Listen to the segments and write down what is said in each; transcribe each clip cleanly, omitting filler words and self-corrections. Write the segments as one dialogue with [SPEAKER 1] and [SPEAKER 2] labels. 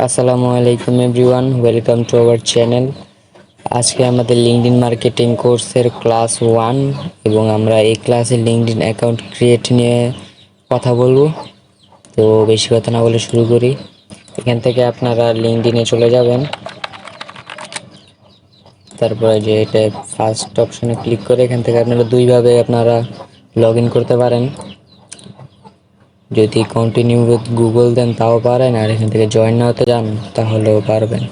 [SPEAKER 1] আসসালামু আলাইকুম everyone, welcome to our channel. আজকে আমাদের লিঙ্কডইন মার্কেটিং কোর্সের ক্লাস 1 এবং আমরা এই ক্লাসে লিঙ্কডইন অ্যাকাউন্ট ক্রিয়েট নিয়ে কথা বলবো। তো বেশি কথা না বলে শুরু করি। এখান থেকে আপনারা লিঙ্কডইনে চলে যাবেন, তারপরে যে এটা ফার্স্ট অপশনে ক্লিক করে এখান থেকে আপনারা দুইভাবে লগ ইন করতে পারেন। যদি কন্টিনিউ উইথ গুগল দেন তাও পারেন, আর এখান থেকে জয়েন না হতে যান তাহলেও পারবেন।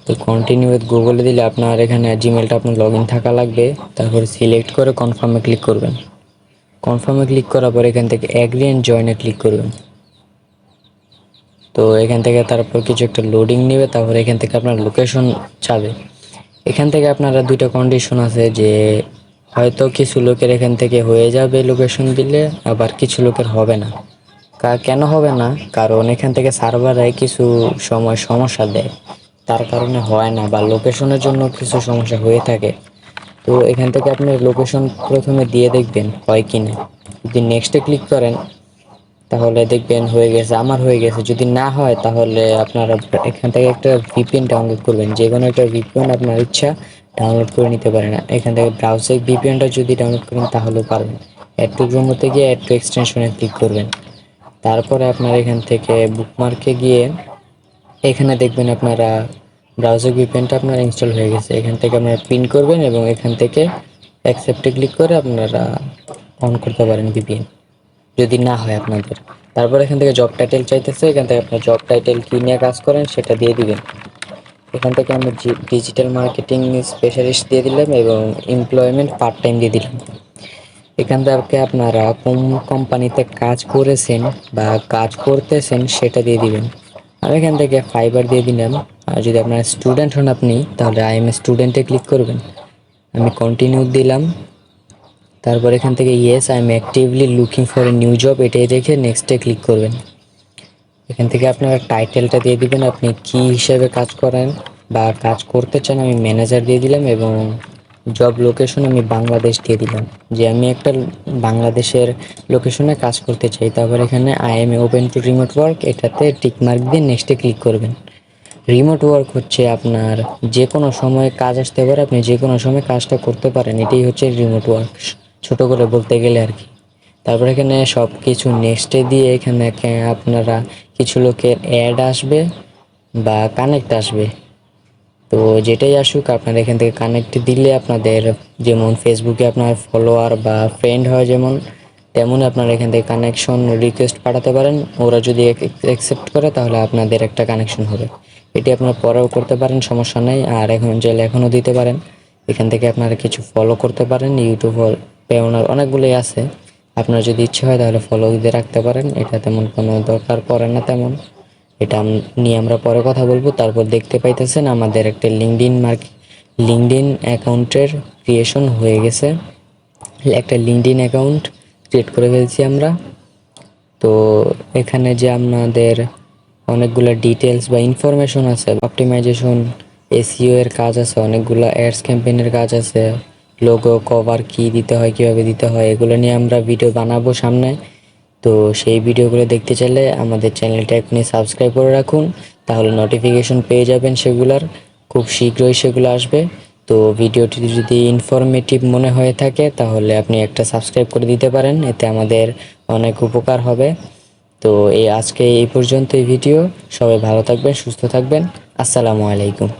[SPEAKER 1] তো কন্টিনিউ উইথ গুগলে দিলে আপনার এখানে জিমেলটা আপনার লগ ইন থাকা লাগবে। তারপরে সিলেক্ট করে কনফার্মে ক্লিক করবেন। কনফার্মে ক্লিক করার পর এখান থেকে অ্যাগ্রি অ্যান্ড জয়েনে ক্লিক করবেন। তো এখান থেকে তারপর কিছু একটা লোডিং নেবে, তারপরে এখান থেকে আপনার লোকেশন চাবে। এখান থেকে আপনারা দুইটা কন্ডিশন আছে, যে হয়তো কিছু লোকের এখান থেকে হয়ে যাবে লোকেশন দিলে, আবার কিছু লোকের হবে না। কেন হবে না? কারণ এখান থেকে সার্ভারে কিছু সময় সমস্যা দেয়, তার কারণে হয় না, বা লোকেশনের জন্য কিছু সমস্যা হয়ে থাকে। তো এখান থেকে আপনি লোকেশন প্রথমে দিয়ে দেখবেন হয় কি না। যদি নেক্সটে ক্লিক করেন তাহলে দেখবেন হয়ে গেছে, আমার হয়ে গেছে। যদি না হয় তাহলে আপনারা এখান থেকে একটা ভিপিএন ডাউনলোড করবেন, যে কোনো একটা ভিপিএন আপনার ইচ্ছা ডাউনলোড করে নিতে পারেন। এখান থেকে ব্রাউজার ভিপিএনটা যদি ডাউনলোড করেন তাহলেও পারবেন। অ্যাড টু ক্রোমোতে গিয়ে অ্যাড টু এক্সটেনশনে ক্লিক করবেন। তারপরে আপনার এখান থেকে বুকমার্কে গিয়ে এখানে দেখবেন আপনারা ব্রাউজার ভিপিএনটা আপনার ইনস্টল হয়ে গেছে। এখান থেকে আপনারা পিন করবেন এবং এখান থেকে অ্যাকসেপ্টে ক্লিক করে আপনারা অন করতে পারেন ভিপিএন, যদি না হয় আপনাদের। তারপর এখান থেকে জব টাইটেল চাইতেছে, এখান থেকে আপনার জব টাইটেল কী নিয়ে কাজ করেন সেটা দিয়ে দিবেন। এখান থেকে আমি ডিজিটাল মার্কেটিং স্পেশালিস্ট দিয়ে দিলাম এবং এমপ্লয়মেন্ট পার্ট টাইম দিয়ে দিলাম। এখান থেকে আপনারা কোন কোম্পানিতে কাজ করেছেন বা কাজ করতেছেন সেটা দিয়ে দিবেন। আমি এখান থেকে ফাইবার দিয়ে দিলাম। আর যদি আপনার স্টুডেন্ট হন আপনি, তাহলে আই এম স্টুডেন্টে ক্লিক করবেন। আমি কন্টিনিউ দিলাম। তারপর এখান থেকে yes I am actively looking for a new job এটাই রেখে নেক্সটে ক্লিক করবেন। এখান থেকে আপনারা টাইটেলটা দিয়ে দিবেন, আপনি কি হিসেবে কাজ করেন বা কাজ করতে চান। আমি ম্যানেজার দিয়ে দিলাম এবং জব লোকেশন আমি বাংলাদেশ দিয়ে দিলাম, যে আমি একটা বাংলাদেশের লোকেশনে কাজ করতে চাই। তারপর এখানে I am open to remote work এটাতে টিক মার্ক দিয়ে নেক্সটে ক্লিক করবেন। রিমোট ওয়ার্ক হচ্ছে আপনার যে কোনো সময় কাজ আসতে পারে, আপনি যে কোনো সময় কাজটা করতে পারেন, এটাই হচ্ছে রিমোট ওয়ার্ক, ছোট করে বলতে গেলে আর কি। তারপর এখানে সব কিছু নেক্সটে দিয়ে এখানে আপনারা কিছু লোকের অ্যাড আসবে বা কানেক্ট আসবে। তো যেটাই আসুক আপনারা এখান থেকে কানেক্ট দিলে আপনাদের যেমন ফেসবুকে আপনার ফলোয়ার বা ফ্রেন্ড হয় যেমন, তেমন আপনারা এখান থেকে কানেকশন রিকোয়েস্ট পাঠাতে পারেন। ওরা যদি অ্যাকসেপ্ট করে তাহলে আপনাদের একটা কানেকশন হবে। এটি আপনারা পরেও করতে পারেন, সমস্যা নেই। আর এখন চাইলে এখনও দিতে পারেন। এখান থেকে আপনারা কিছু ফলো করতে পারেন। ইউটিউব পেওনার অনেকগুলোই আছে, আপনার যদি ইচ্ছে হয় তাহলে ফলো দিয়ে রাখতে পারেন। এটা তেমন কোনো দরকার পড়ে না তেমন, এটা নিয়ে আমরা পরে কথা বলবো। তারপর দেখতে পাইতেছেন আমাদের একটা লিঙ্কডইন অ্যাকাউন্টের ক্রিয়েশন হয়ে গেছে। একটা লিঙ্কডইন অ্যাকাউন্ট ক্রিয়েট করে ফেলছি আমরা। তো এখানে যে আমাদের অনেকগুলো ডিটেলস বা ইনফরমেশন আছে, অপটিমাইজেশন, এসইও এর কাজ আছে, অনেকগুলো অ্যাডস ক্যাম্পেইনের কাজ আছে, লোগো কভার কি দিতে হয়, কীভাবে দিতে হয়, এগুলো নিয়ে আমরা ভিডিও বানাবো সামনে। তো সেই ভিডিওগুলো দেখতে চাইলে আমাদের চ্যানেলটা এখনই সাবস্ক্রাইব করে রাখুন, তাহলে নোটিফিকেশন পেয়ে যাবেন সেগুলোর, খুব শীঘ্রই সেগুলো আসবে। তো ভিডিওটি যদি ইনফরমেটিভ মনে হয়ে থাকে তাহলে আপনি একটা সাবস্ক্রাইব করে দিতে পারেন, এতে আমাদের অনেক উপকার হবে। তো আজকে এই পর্যন্ত এই ভিডিও। সবাই ভালো থাকবেন, সুস্থ থাকবেন। আসসালামু আলাইকুম।